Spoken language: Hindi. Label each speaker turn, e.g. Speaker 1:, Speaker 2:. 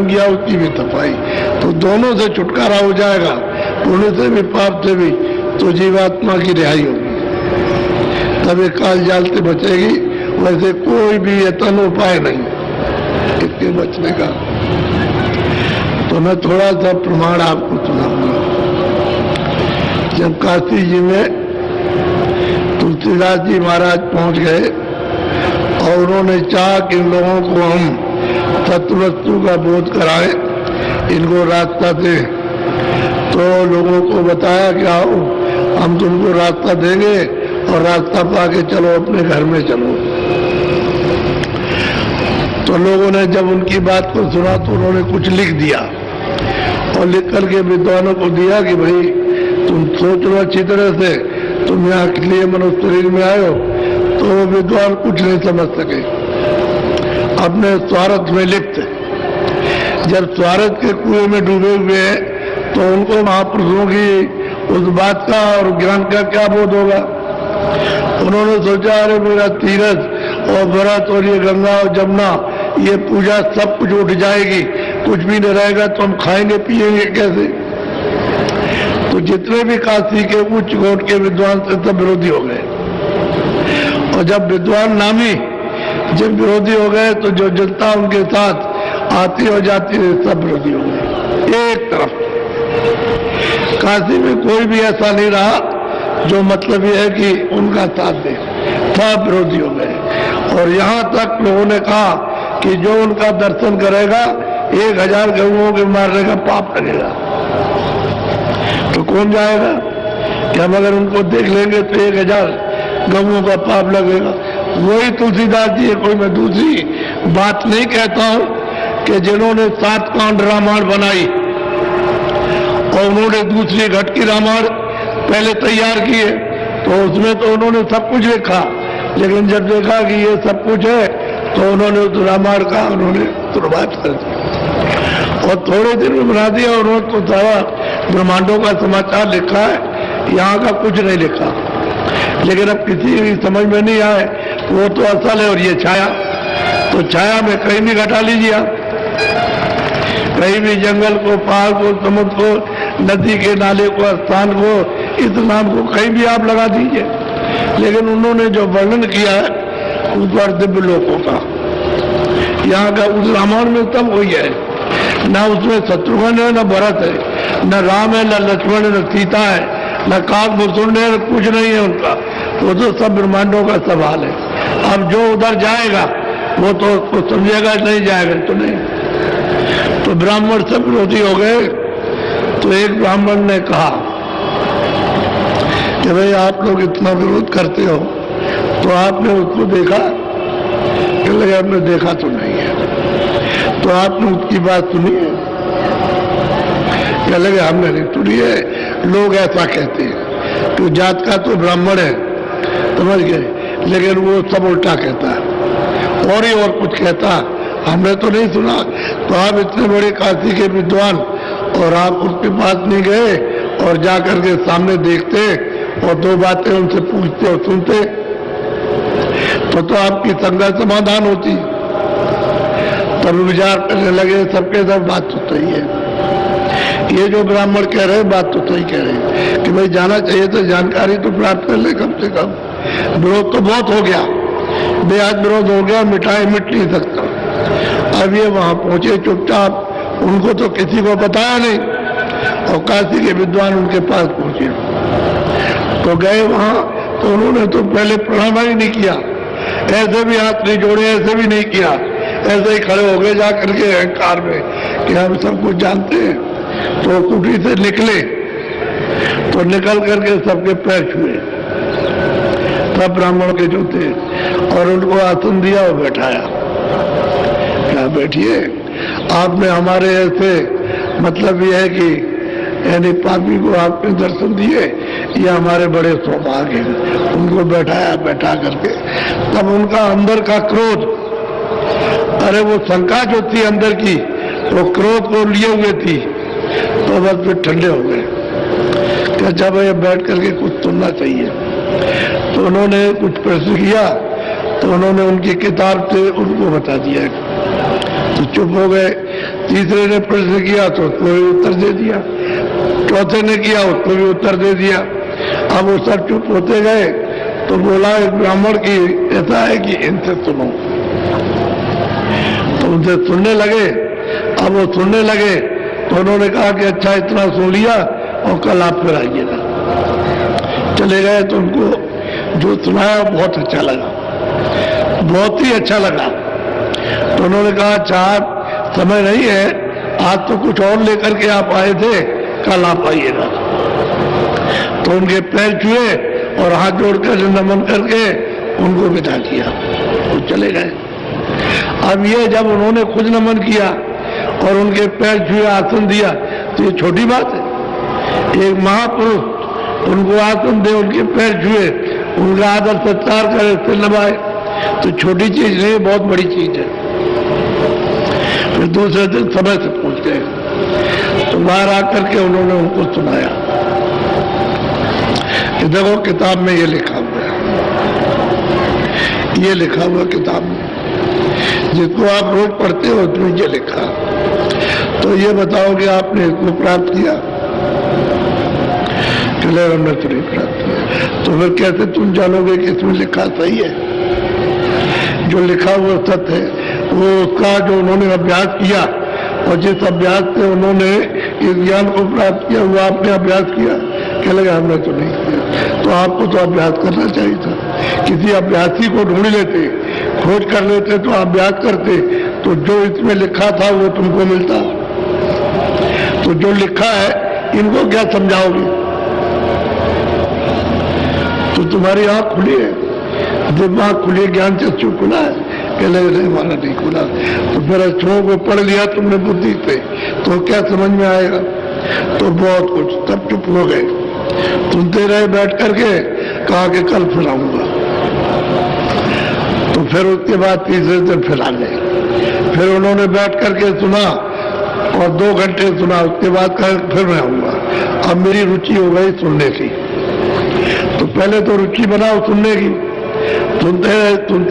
Speaker 1: जन्म किया उसकी भी तपाई, तो दोनों से छुटकारा हो जाएगा, पुण्य से भी पाप से भी, तो जीवात्मा की रिहाई होगी, तभी काल जाल से बचेगी। वैसे कोई भी यतन उपाय नहीं इसके बचने का। तो मैं थोड़ा सा प्रमाण आपको सुनाऊंगा। जब काशी जी में तुलसीदास जी महाराज पहुंच गए और उन्होंने चाहा कि इन लोगों को हम तत्वस्तु का बोध कराएं, इनको रास्ता दें, तो लोगों को बताया कि आओ हम तुमको रास्ता देंगे और रास्ता पाके चलो अपने घर में चलो। तो लोगों ने जब उनकी बात को सुना तो उन्होंने कुछ लिख दिया और लिख करके विद्वानों को दिया कि भाई तुम सोच लो अच्छी तरह से, तुम यहाँ के लिए मनुष्य शरीर में आए हो। तो वो विद्वान कुछ नहीं समझ सके, अपने स्वार्थ में लिप्त। जब स्वार्थ के कुएं में डूबे हुए हैं तो उनको महापुरुषों की उस बात का और ज्ञान का क्या बोध होगा। उन्होंने सोचा अरे मेरा तीरथ और व्रत और ये गंगा और जमुना ये पूजा सब कुछ उठ जाएगी, कुछ भी नहीं रहेगा, तो हम खाएंगे पिएंगे कैसे। तो जितने भी काशी के उच्च कोट के विद्वान से सब विरोधी हो गए, और जब विद्वान नामी जब विरोधी हो गए तो जो जनता उनके साथ आती और जाती है सब विरोधी हो गए। एक तरफ काशी में कोई भी ऐसा नहीं रहा जो मतलब ये है कि उनका साथ दे, सब विरोधी हो गए। और यहाँ तक लोगों ने कहा कि जो उनका दर्शन करेगा 1000 गऊओं के मारने का पाप लगेगा। तो कौन जाएगा कि हम अगर उनको देख लेंगे तो 1000 गऊओं का पाप लगेगा। वही तुलसीदास जी, कोई मैं दूसरी बात नहीं कहता हूं कि जिन्होंने 7 कांड रामायण बनाई और उन्होंने दूसरी घट की रामायण पहले तैयार किए, तो उसमें तो उन्होंने सब कुछ लिखा, लेकिन जब देखा कि ये सब कुछ है तो उन्होंने उस रामायण का उन्होंने शुरुआत कर दी और थोड़े दिन में बना दिया। उन्होंने तो सारा ब्रह्मांडों का समाचार लिखा है, यहाँ का कुछ नहीं लिखा। लेकिन अब किसी की समझ में नहीं आए वो तो असल है और ये छाया, तो छाया में कहीं भी घटा लीजिए आप, कहीं भी जंगल को, पहाड़ को, समुद्र को, नदी के नाले को, स्थान को, इस नाम को कहीं भी आप लगा दीजिए। लेकिन उन्होंने जो वर्णन किया है उस पर दिव्य लोकों का, यहाँ का उस रामायण में सब वही है, न उसमें शत्रुघ्न है, न भरत है, न राम है, न लक्ष्मण है, न सीता है, न काकभूषण है, कुछ नहीं है उनका। वो तो सब ब्रह्मांडों का सवाल है। अब जो उधर जाएगा वो तो उसको समझेगा, नहीं जाएगा तो नहीं। तो ब्राह्मण सब विरोधी हो गए। तो एक ब्राह्मण ने कहा कि भाई आप लोग इतना विरोध करते हो तो आपने उसको देखा? कि लगे आपने देखा तो नहीं है। तो आपने उसकी बात सुनी है? क्या लगे हमने नहीं सुनी है। लोग ऐसा कहते हैं तो जात का तो ब्राह्मण है, समझ गए, लेकिन वो सब उल्टा कहता है और ही और कुछ कहता, हमने तो नहीं सुना। तो आप इतने बड़े काशी के विद्वान और आप उसके पास नहीं गए और जाकर के सामने देखते और 2 बातें उनसे पूछते और सुनते तो आपकी संगा समाधान होती। तब विचार करने लगे सबके सब बात तो सही है, ये जो ब्राह्मण कह रहे हैं बात तो सही कह रहे हैं कि भाई जाना चाहिए तो जानकारी तो प्राप्त कर ले कम से कम। विरोध तो बहुत हो गया, बेहद विरोध हो गया, मिटाए मिट नहीं सकता। अब ये वहां पहुंचे चुपचाप, उनको तो किसी को बताया नहीं और काशी के विद्वान उनके पास पहुंचे तो गए वहां, तो उन्होंने तो पहले प्रणाम ही नहीं किया, ऐसे भी हाथ नहीं जोड़े, ऐसे भी नहीं किया, ऐसे ही खड़े हो गए जाकर के अहंकार में कि हम सब कुछ जानते हैं। तो कुटी से निकले तो निकल करके सबके पैर छुए, सब ब्राह्मण के जो थे, और उनको आसन दिया और बैठाया। क्या बैठिए, आपने हमारे ऐसे मतलब ये है कि यानी पापी को आपने दर्शन दिए, ये हमारे बड़े सौभाग्य हैं। उनको बैठाया, बैठा करके तब उनका अंदर का क्रोध, अरे वो शंका जो थी अंदर की, वो क्रोध को लिए हुए थी, तो बस फिर ठंडे हो गए कि अच्छा भाई बैठ करके कुछ सुनना चाहिए। तो उन्होंने कुछ प्रश्न किया तो उन्होंने उनकी किताब से उनको बता दिया, तो चुप हो गए। तीसरे ने प्रश्न किया तो उसको भी उत्तर दे दिया, चौथे ने किया उसको भी उत्तर दे दिया। अब वो सब चुप होते गए तो बोला एक ब्राह्मण की ऐसा है कि इनसे सुनो। तो उनसे सुनने लगे। अब वो सुनने लगे तो उन्होंने कहा कि अच्छा इतना सुन लिया और कल आप फिर आइएगा। चले गए तो उनको जो सुनाया बहुत अच्छा लगा, बहुत ही अच्छा लगा। तो उन्होंने कहा अच्छा समय नहीं है, आज तो कुछ और लेकर के आप आए थे, कल आप आइएगा। तो उनके पैर छुए और हाथ जोड़कर नमन करके उनको बिठा दिया, वो चले गए। अब ये जब उन्होंने खुद नमन किया और उनके पैर छुए आसन दिया तो ये छोटी बात है। एक महापुरुष उनको आसन दे, उनके पैर छुए, उनका आदर सत्कार करे, सिर नभाए, तो छोटी चीज नहीं, बहुत बड़ी चीज है। फिर दूसरे दिन समय से पहुंच गए तो बाहर आकर के उन्होंने उनको सुनाया कि देखो किताब में ये लिखा हुआ है, ये लिखा हुआ किताब में, जिसको आप रोज पढ़ते हो उसमें ये लिखा। तो ये बताओ कि आपने इसको प्राप्त किया? चले हमने तो नहीं प्राप्त किया। तो फिर कैसे तुम जानोगे कि इसमें लिखा सही है? जो लिखा हुआ सत्य है, वो उसका जो उन्होंने अभ्यास किया और जिस अभ्यास से उन्होंने इस ज्ञान को प्राप्त किया वो आपने अभ्यास किया? क्या लगा हमने तो नहीं किया। तो आपको तो अभ्यास करना चाहिए था, किसी अभ्यासी को ढूंढ लेते, खोज कर लेते, तो अभ्यास करते तो जो इसमें लिखा था वो तुमको मिलता। तो जो लिखा है इनको क्या समझाओगे? तो तुम्हारी आंख खुली है, दिमाग खुली, ज्ञान चक्षु खुला है, कहले नहीं हमारा नहीं खुला। तो फिर अक्षरों को पढ़ लिया तुमने बुद्धि से तो क्या समझ में आएगा? तो बहुत कुछ, तब चुप हो गए, सुनते रहे बैठ करके, कहा कि कल फिर आऊंगा। तो फिर उसके बाद तीसरे दिन फिर आ गए, फिर उन्होंने बैठ करके सुना और 2 घंटे सुना, उसके बाद कहा फिर मैं आऊंगा। अब मेरी रुचि हो गई सुनने की। तो पहले तो रुचि बनाओ सुनने की, सुनते रहे सुनते